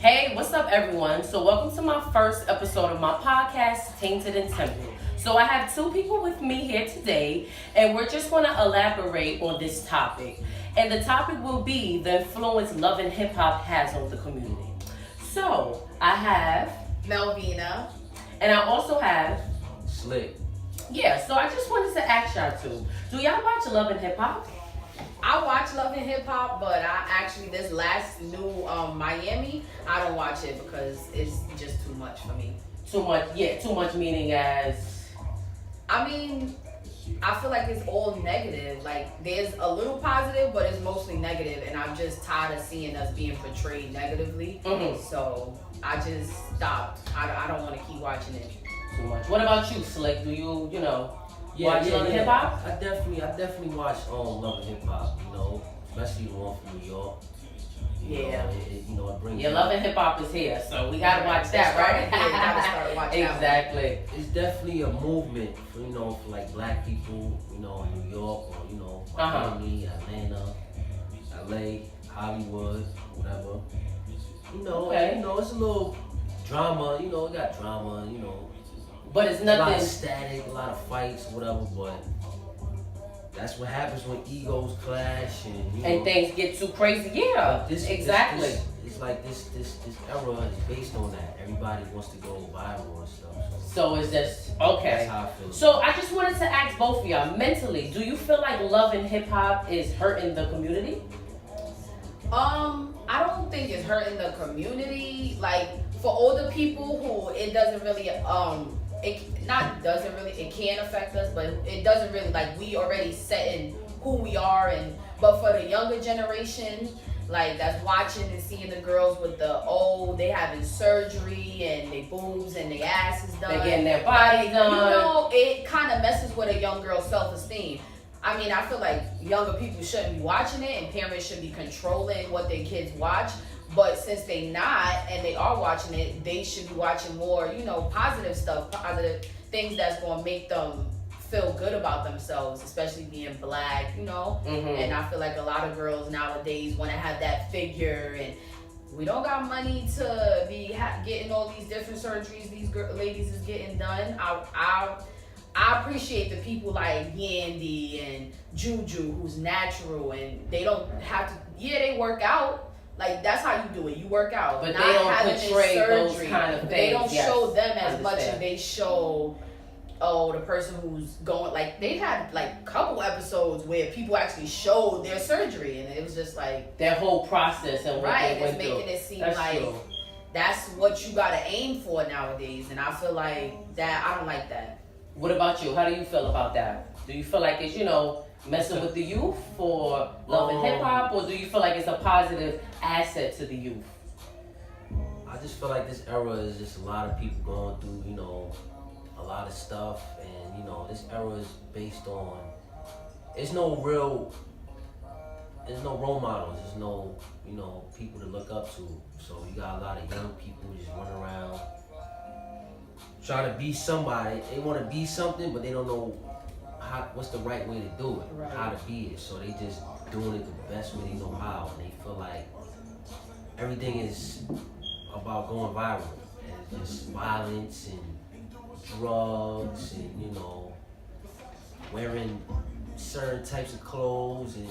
Hey, what's up, everyone? So, welcome to my first episode of my podcast, Tainted and Temple. So, I have two people with me here today, and we're just going to elaborate on this topic. And the topic will be the influence love and hip hop has on the community. So, I have Melvina. and I also have Slick. yeah. So, I just wanted to ask y'all two: do y'all watch love and hip hop? I watch Love and Hip Hop, but I actually this last new Miami, I don't watch it because it's just too much for me. Too much, yeah. Too much meaning as I mean, I feel like it's all negative. Like there's a little positive, but it's mostly negative, and I'm just tired of seeing us being portrayed negatively. So I just stopped. I don't want to keep watching it. too much. What about you, Slick? Do you watch love and hip hop? I definitely watch Love and Hip Hop. Especially the one from New York. It brings. Yeah, love and hip hop is here, so we gotta watch that, right? Yeah, gotta start watching exactly. It's definitely a movement for like black people. In New York or Miami, Atlanta, LA, Hollywood, whatever. Okay. It's a little drama. It got drama. But it's A lot nothing. of static, a lot of fights, whatever, but that's what happens when egos clash And things get too crazy. Yeah, exactly. It's like this era is based on that. Everybody wants to go viral and stuff. So it's just okay. That's how I feel. So I just wanted to ask both of y'all mentally, do you feel like love and hip hop is hurting the community? I don't think it's hurting the community. Like for older people who it doesn't really it can affect us, but it doesn't really, like, we already set in who we are. And but for the younger generation, like that's watching and seeing the girls with they having surgery and their boobs and their asses done, They're getting their body done. It kind of messes with a young girl's self-esteem. I mean, I feel like younger people shouldn't be watching it and parents should be controlling what their kids watch. But since they not and they are watching it, they should be watching more, positive stuff, positive things that's going to make them feel good about themselves, especially being black, And I feel like a lot of girls nowadays want to have that figure, and we don't got money to be getting all these different surgeries these ladies is getting done. I appreciate the people like Yandy and Juju who's natural and they don't have to, they work out. Like that's how you do it. You work out, but not they don't having portray surgery. those kind of things. They don't show them as much understand. as they show the person who's going. Like they've had like couple episodes where people actually showed their surgery, and it was just like their whole process and what they went it's making through. it seem That's like true. that's what you gotta aim for nowadays, and I feel like that. I don't like that. What about you? How do you feel about that? Do you feel like it's messing with the youth for love and hip hop, or do you feel like it's a positive asset to the youth? I just feel like this era is just a lot of people going through, a lot of stuff, and this era is based on. There's no role models. There's no, people to look up to. So you got a lot of young people just running around trying to be somebody. They want to be something, but they don't know what's the right way to do it, Right. how to be it. So they just doing it the best way they know how, and they feel like everything is about going viral, and just violence and drugs, and wearing certain types of clothes. And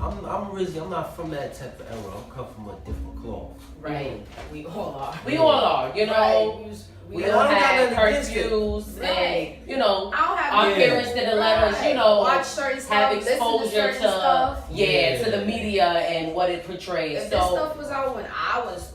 I'm not from that type of era. I come from a different cloth. Right? We all are. We all are, Right. We I all don't got had nothing against it. curfews, Right. and I don't have our Yeah. parents didn't let us, watch certain stuff, have listen to exposure certain stuff. to the media and what it portrays. If this stuff was out when I was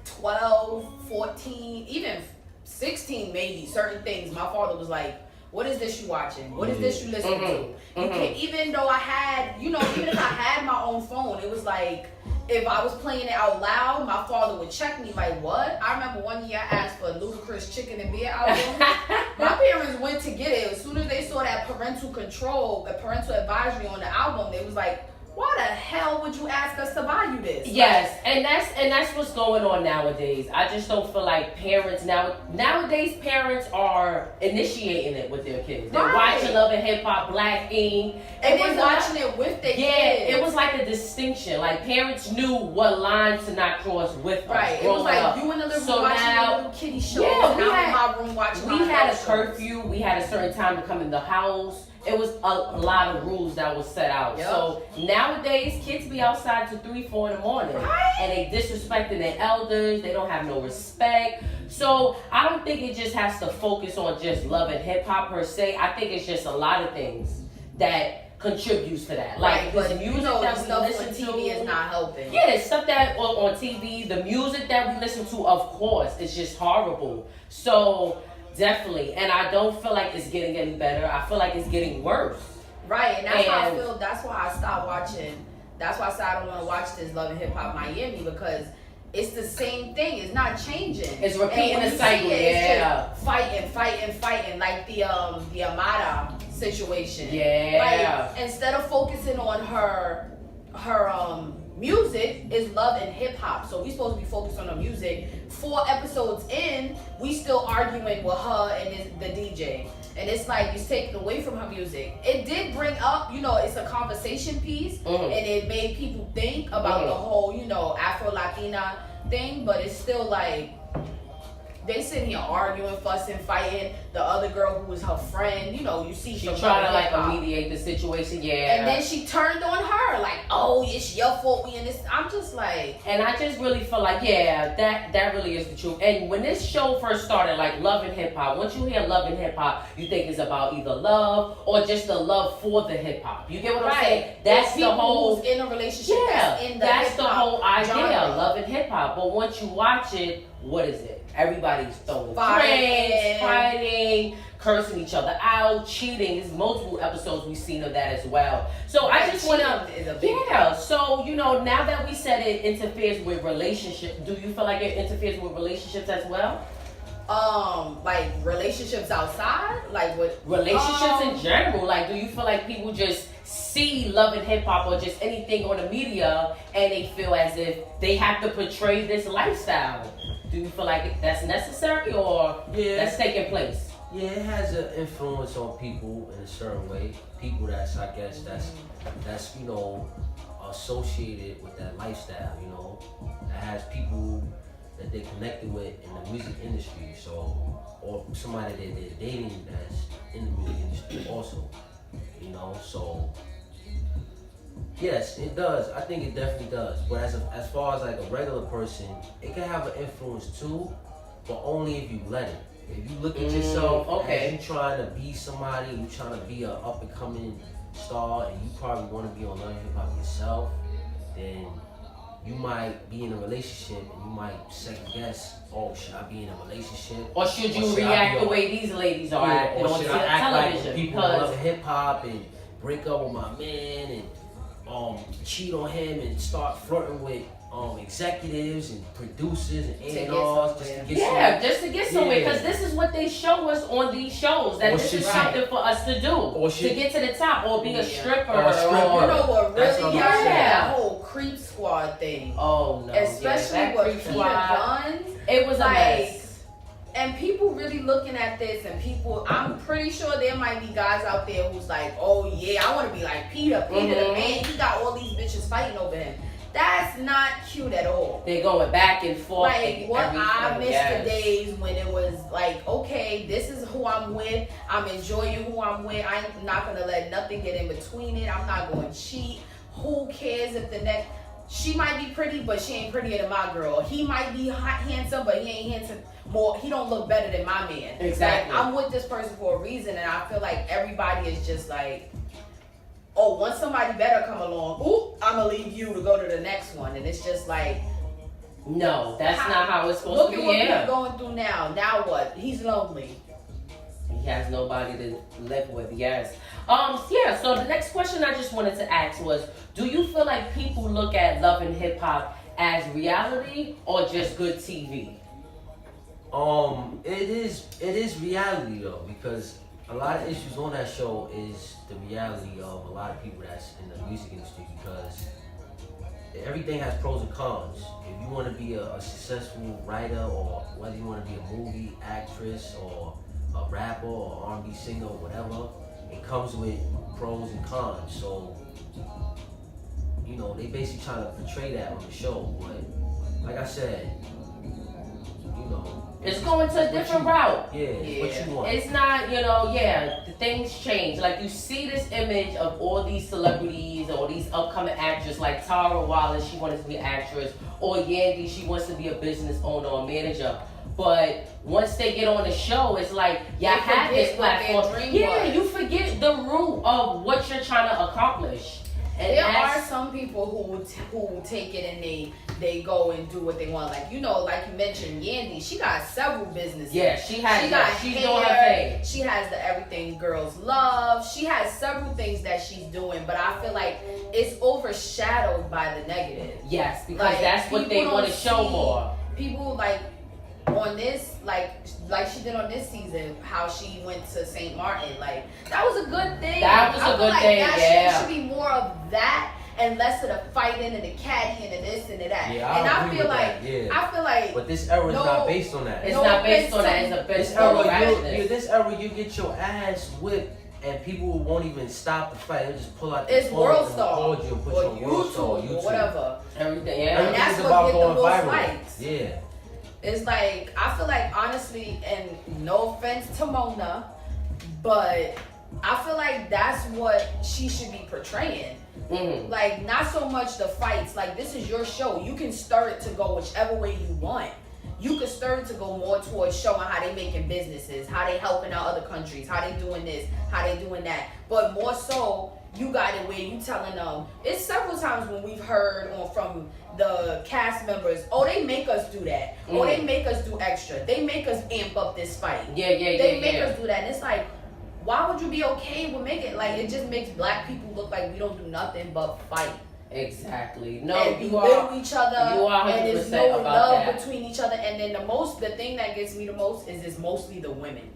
12, 14, even 16 maybe, certain things, my father was like, what is this you watching? What is this you listening to? You can't, even though I had, even if I had my own phone, it was like, if I was playing it out loud, my father would check me like, what? I remember one year I asked for a Ludacris Chicken and Beer album. My parents went to get it. As soon as they saw that parental control, a parental advisory on the album, they was like, why the hell would you ask us to buy you this? Yes, and that's what's going on nowadays. I just don't feel like parents nowadays parents are initiating it with their kids. They're watching Love and Hip Hop, Black Ink, and they're watching it with their kids. Yeah, it was like a distinction. Like parents knew what lines to not cross with us. Right. It was like up. You in the living room watching your little kitty shows. Yeah, we had, in my room watching. We had a curfew. We had a certain time to come in the house. It was a lot of rules that was set out. Yep. So nowadays, kids be outside till 3, 4 in the morning, and they disrespecting their elders. They don't have no respect. So I don't think it just has to focus on just Love and Hip Hop per se. I think it's just a lot of things that contributes to that. Like but music that we stuff listen on to TV is not helping. Yeah, stuff that on TV, the music that we listen to, of course, is just horrible. So. Definitely, and I don't feel like it's getting any better. I feel like it's getting worse. Right, and that's how I feel. That's why I stopped watching. That's why I said I don't want to watch this Love and Hip Hop Miami, because it's the same thing. It's not changing. It's repeating the cycle. It's just fighting, like the Amada situation. Yeah. Like, instead of focusing on her music is Love and Hip Hop, so we supposed to be focused on the music. 4 episodes in, we still arguing with her and the DJ, and it's like it's taken away from her music. It did bring up, it's a conversation piece, and it made people think about the whole, Afro Latina thing, but it's still like they sitting here arguing, fussing, fighting. The other girl who was her friend, you see she trying to like mediate the situation, And then she turned on her, like, oh, it's your fault we in this. I'm just like, and I just really feel like, that really is the truth. And when this show first started, like Love and Hip Hop, once you hear Love and Hip Hop, you think it's about either love or just the love for the hip hop. You get what I'm saying? That's the whole who's in a relationship. That's the whole idea, Love and Hip Hop. But once you watch it, what is it? Everybody's throwing drinks, fighting, cursing each other out, cheating. There's multiple episodes we've seen of that as well. So I just want to, so now that we said it interferes with relationships, do you feel like it interferes with relationships as well? Like relationships outside, like with relationships in general. Like, do you feel like people just see Love and Hip Hop or just anything on the media and they feel as if they have to portray this lifestyle? Do you feel like that's necessary or that's taking place? Yeah, it has an influence on people in a certain way. People that's associated with that lifestyle, that has people that they're connected with in the music industry. So, or somebody that they're dating that's in the music industry also, so. Yes, it does. I think it definitely does. But as far as like a regular person, it can have an influence too, but only if you let it. If you look at yourself as you trying to be somebody, you trying to be an up and coming star, and you probably want to be on Love and Hip Hop yourself, then you might be in a relationship and you might second guess, oh, should I be in a relationship? Or should you react the way these ladies are acting on should I act television? Like people love Hip Hop and break up with my man and cheat on him and start flirting with executives and producers and A&Rs just to get somewhere. Because this is what they show us on these shows. That this is something for us to do. To get to the top or be a stripper. Or what really that whole Creep Squad thing. Oh no. Especially with Peter Guns. It was a mess. And people really looking at this, and I'm pretty sure there might be guys out there who's like, oh yeah, I want to be like Peter. Peter the man, he got all these bitches fighting over him. That's not cute at all. They're going back and forth. Like, what I miss the days when it was like, okay, this is who I'm with. I'm enjoying who I'm with. I'm not going to let nothing get in between it. I'm not going to cheat. Who cares if the next... She might be pretty, but she ain't prettier than my girl. He might be handsome, but he ain't handsome more. He don't look better than my man. Exactly. Like, I'm with this person for a reason, and I feel like everybody is just like, oh, once somebody better come along, ooh, I'm gonna leave you to go to the next one, and it's just like, no, that's not how it's supposed to be. Look at what we're going through now. Now what? He's lonely. He has nobody to live with. Yes. So the next question I just wanted to ask was, do you feel like people look at Love and Hip Hop as reality or just good TV? It is reality though, because a lot of issues on that show is the reality of a lot of people that's in the music industry because everything has pros and cons. If you want to be a successful writer or whether you want to be a movie actress or a rapper or R&B singer or whatever, it comes with pros and cons. So, you know, they basically trying to portray that on the show. But like I said, you know, it's going to a different route. Yeah, what you want. It's not, you know, the things change. Like you see this image of all these celebrities or these upcoming actors like Tara Wallace, she wanted to be an actress, or Yandy, she wants to be a business owner or manager. But once they get on the show, it's like, y'all have this platform. You forget the root of what you're trying to accomplish. And there are some people who take it and they go and do what they want. Like, you know, like you mentioned, Yandy, she got several businesses. Yeah, she's doing her thing. She has the Everything Girls Love. She has several things that she's doing, but I feel like it's overshadowed by the negative. Yes, because that's what they want to show more. People like on this, like she did on this season, how she went to St. Martin, like that was a good thing. That was a good thing. That should be more of that and less of the fighting and the caddying and this and that. Yeah, I feel like, but this era is not based on that. It's not based on that. It's a this era, you get your ass whipped. And people won't even stop the fight. They'll just pull out the phone and record you and put you on World Star or YouTube. Or whatever. Everything, And that's what get the most viral. likes. Yeah. It's like, I feel like, honestly, and no offense to Mona, but I feel like that's what she should be portraying. Mm-hmm. Like, not so much the fights. Like, this is your show. You can stir it to go whichever way you want. You could stir it to go more towards showing how they making businesses, how they helping out other countries, how they doing this, how they doing that. But more so, you got it where you telling them. It's several times when we've heard from the cast members, oh, they make us do that. Mm. Oh, they make us do extra. They make us amp up this fight. They make us do that. And it's like, why would you be okay with making it? Like, it just makes black people look like we don't do nothing but fight. Exactly. No, and belittle each other. You are 100% and there's no about love that. between each other. And then the thing that gets me the most is it's mostly the women.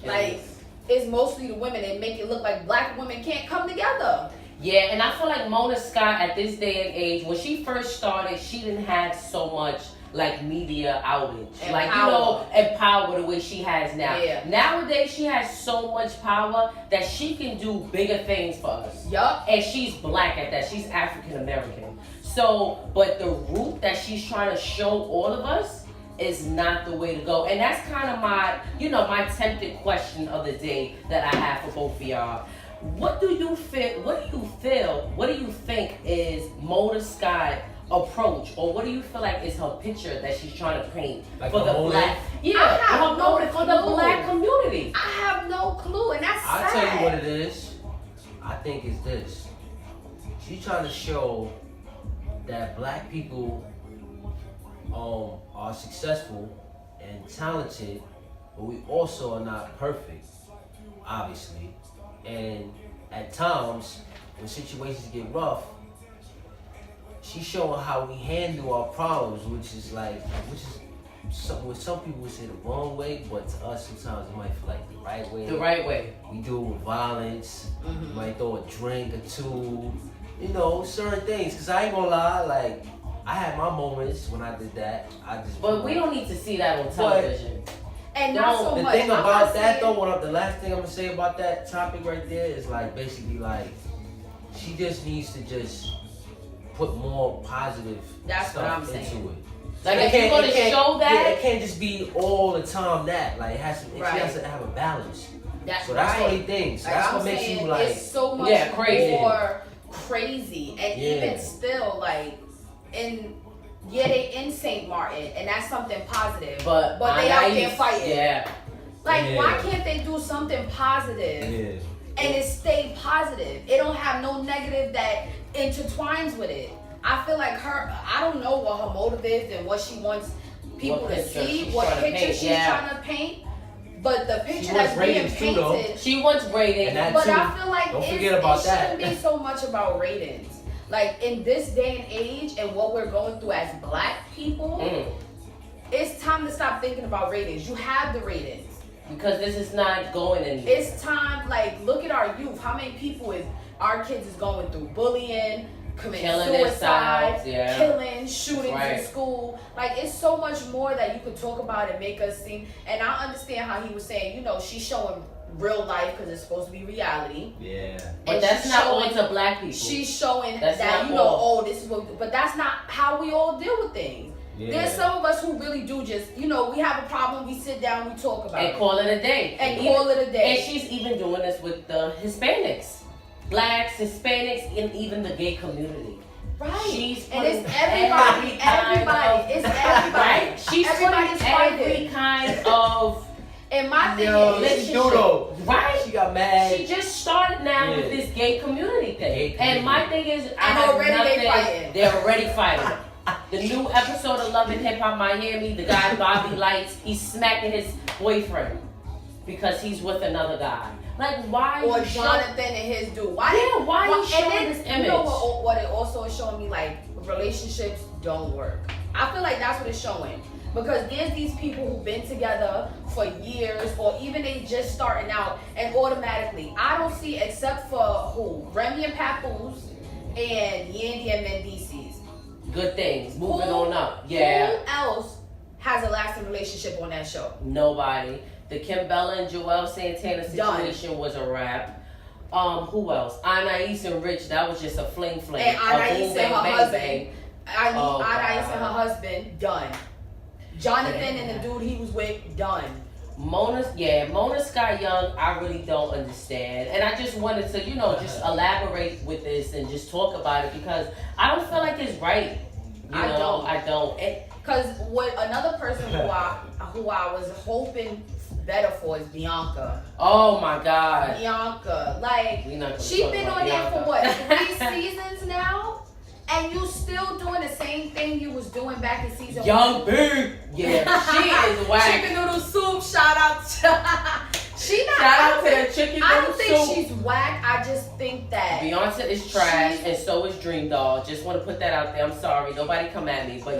Like, it's mostly the women. They make it look like black women can't come together. Yeah, and I feel like Mona Scott at this day and age, when she first started, she didn't have so much like media outage, and like power. And power the way she has now. Yeah. Nowadays, she has so much power that she can do bigger things for us. Yup. And she's black at that. She's African American. So, but the route that she's trying to show all of us is not the way to go. And that's kind of my tempted question of the day that I have for both of y'all. What do you feel? What do you think is Mona Scott approach, or what do you feel like is her picture that she's trying to paint like for the black? For the black community. I have no clue, and that's sad. I'll tell you what it is. I think it's this. She's trying to show that black people are successful and talented, but we also are not perfect, obviously. And at times, when situations get rough, she's showing how we handle our problems, which is what some people would say the wrong way, but to us sometimes it might feel like the right way. The right way. We do it with violence. Mm-hmm. We might throw a drink or two, certain things. Cause I ain't gonna lie, like I had my moments when I did that. But we don't need to see that on television. And not so the much. thing about that though, the last thing I'm gonna say about that topic right there is like basically like she just needs to just put more positive stuff into it. Like if you're gonna show that, it can't just be all the time that. Like she has to have a balance. That's the only thing. So that's what makes you like it's so much crazy. more crazy. And even still like they in St. Martin and that's something positive. But they out there fighting. Yeah. Like why can't they do something positive? Yeah. And it stay positive. It don't have no negative that intertwines with it. I feel like I don't know what her motive is and what she wants people to see, what picture she's trying to paint. But the picture that's being painted, she wants ratings. But I feel like it shouldn't be so much about ratings. Like in this day and age and what we're going through as black people, it's time to stop thinking about ratings. You have the ratings. Because this is not going anywhere. It's time. Like, look at our youth. How many people is our kids is going through bullying, committing suicide, killing, shootings in school. Like, it's so much more that you could talk about and make us seem. And I understand how he was saying, you know, she's showing real life because it's supposed to be reality. Yeah. But that's not all to black people. She's showing that, you know, oh, this is what, but that's not how we all deal with things. Yeah. There's some of us who really do just, you know, we have a problem, we sit down, we talk about it. And call it a day. And call it a day. And she's even doing this with the Hispanics. Blacks, Hispanics, and even the gay community. Right. She's and it's everybody. It's everybody. Right? She's Everybody's every kind of. And my thing is, right? She got mad. She just started now with this gay community thing. And my thing is, they're already fighting. The new episode of Love and Hip Hop Miami, the guy Bobby Lights, he's smacking his boyfriend because he's with another guy. Like, why? Or Jonathan and his dude. Why you showing this image? You know what it also is showing me? Like, relationships don't work. I feel like that's what it's showing. Because there's these people who've been together for years, or even they just starting out, and automatically, I don't see, except for who? Remy and Papoose, and Yandy and Mendices. Good things. Moving on up. Yeah. Who else has a lasting relationship on that show? Nobody. The Kim Bella and Joel Santana situation was a wrap. Who else? Anais and Rich, that was just a fling. And Anais and her husband. Anais and her husband, done. Jonathan and the dude he was with, done. Mona Scott Young, I really don't understand. And I just wanted to, you know, just elaborate with this and just talk about it because I don't feel like it's right. I don't. Because what another person who I was hoping better for is Bianca. Oh my God. Bianca. Like, she's been on there for what, 3 seasons now? And you still doing the same thing you was doing back in season 1. Young Big. Yeah, she is whack. Chicken noodle soup, shout out to shout out to the chicken noodle soup. I don't think she's whack. I just think that Beyonce is trash and so is Dream Doll. Just want to put that out there. I'm sorry. Nobody come at me. But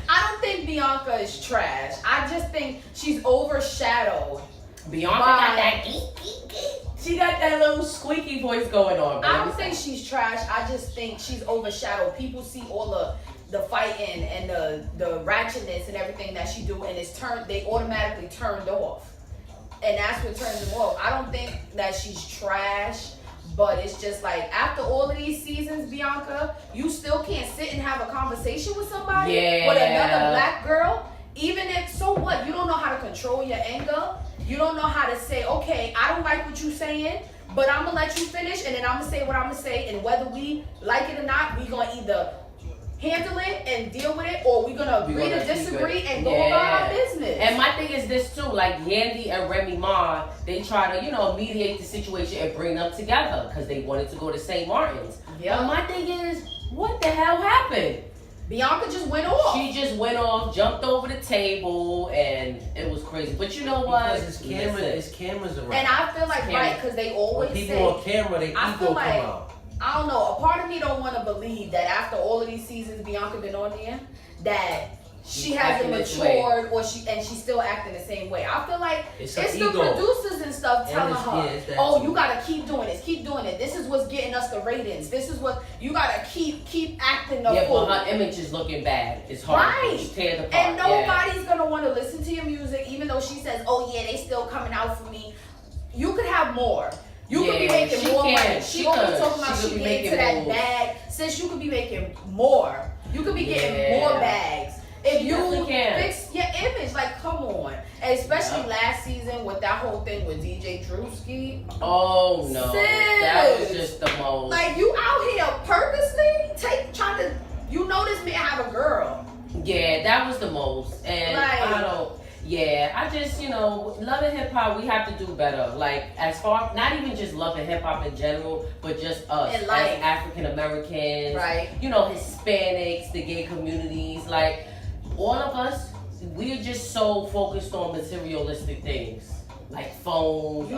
I don't think Bianca is trash. I just think she's overshadowed. Bianca got that she got that little squeaky voice going on. I don't think she's trash. I just think she's overshadowed. People see all the fighting and the ratchetness and everything that she do, and they automatically turned off. And that's what turns them off. I don't think that she's trash, but it's just like after all of these seasons, Bianca, you still can't sit and have a conversation with somebody with another black girl. Even if, so what? You don't know how to control your anger. You don't know how to say, okay, I don't like what you're saying, but I'm going to let you finish, and then I'm going to say what I'm going to say, and whether we like it or not, we're going to either handle it and deal with it, or we're going to agree to disagree and go about our business. And my thing is this, too. Like, Yandy and Remy Ma, they try to, you know, mediate the situation and bring them together because they wanted to go to St. Martin's. Yeah. But my thing is, what the hell happened? Bianca just went off. She just went off, jumped over the table, and it was crazy. But you know what? Because it's cameras around. And I feel like, right, because they always when people on camera, they ego come out. I don't know. A part of me don't want to believe that after all of these seasons Bianca been on there, that she hasn't matured or she's still acting the same way. I feel like it's the producers and stuff telling her, oh, you gotta keep doing this, keep doing it. This is what's getting us the ratings. This is what you gotta keep acting the fool. But her image is looking bad. It's hard. Right. And nobody's gonna want to listen to your music, even though she says, oh yeah, they still coming out for me. You could have more. You could be making more money. She always talking about she get into that bag. Sis, you could be making more. You could be getting more bags. If you fix your image, like, come on. And especially last season with that whole thing with DJ Drewski. Oh, no. Sis, that was just the most. Like, you out here purposely trying to, you know this man have a girl. Yeah, that was the most. And I just, you know, Love and Hip Hop, we have to do better. Like, as far, not even just Love and Hip Hop in general, but just us as African Americans, you know, Hispanics, the gay communities, like, all of us, we're just so focused on materialistic things. Like phones,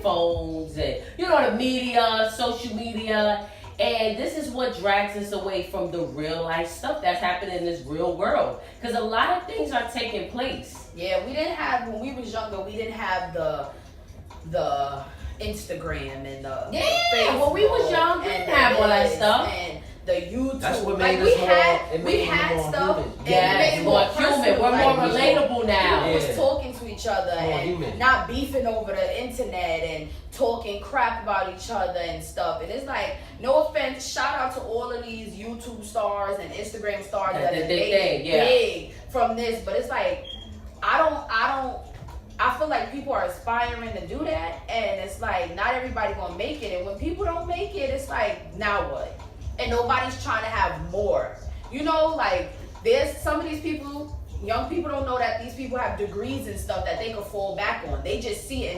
phones, and, you know, the media, social media. And this is what drags us away from the real life stuff that's happening in this real world. Because a lot of things are taking place. Yeah, we didn't have, when we was younger, we didn't have the Instagram and the Yeah, when we was young, we didn't have all that stuff. And the YouTube. That's what like made we us more. had, It we made had it more stuff. human. And Yeah, it made it's it more personal. human. We're like, more relatable now. People Yeah. was talking to each other More and human. not beefing over the internet and talking crap about each other and stuff. And it's like, no offense, shout out to all of these YouTube stars and Instagram stars that That are they making think, yeah. big from this. But it's like, I feel like people are aspiring to do that, and it's like not everybody gonna make it. And when people don't make it, it's like, now what? And nobody's trying to have more. You know, like there's some of these people, young people don't know that these people have degrees and stuff that they could fall back on. They just see it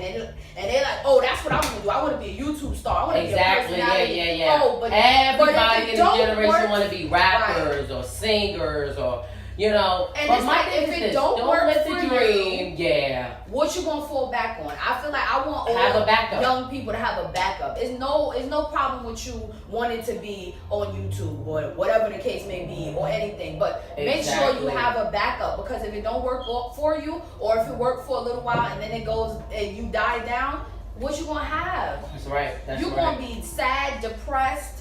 and they're like, oh, that's what I want to do. I want to be a YouTube star. I want to Exactly, be a personality. yeah. Oh, but everybody if in it this don't generation work- want to be rappers or singers or, you know. And but it's my like, thing if is it this, don't work live for the you, dream. Yeah. What you gonna fall back on? I feel like I want Have all a backup. young people to have a backup. It's no problem with you wanting to be on YouTube or whatever the case may be or anything, but make sure you Exactly. have a backup, because if it don't work for you, or if it worked for a little while and then it goes and you die down, what you gonna have? That's right. That's You right. gonna be sad, depressed.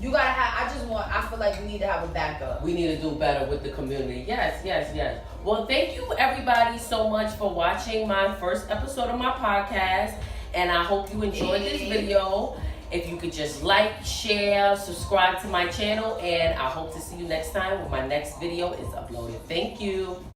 You gotta have. I feel like we need to have a backup. We need to do better with the community. Yes. Well, thank you everybody so much for watching my first episode of my podcast. And I hope you enjoyed this video. If you could just like, share, subscribe to my channel. And I hope to see you next time when my next video is uploaded. Thank you.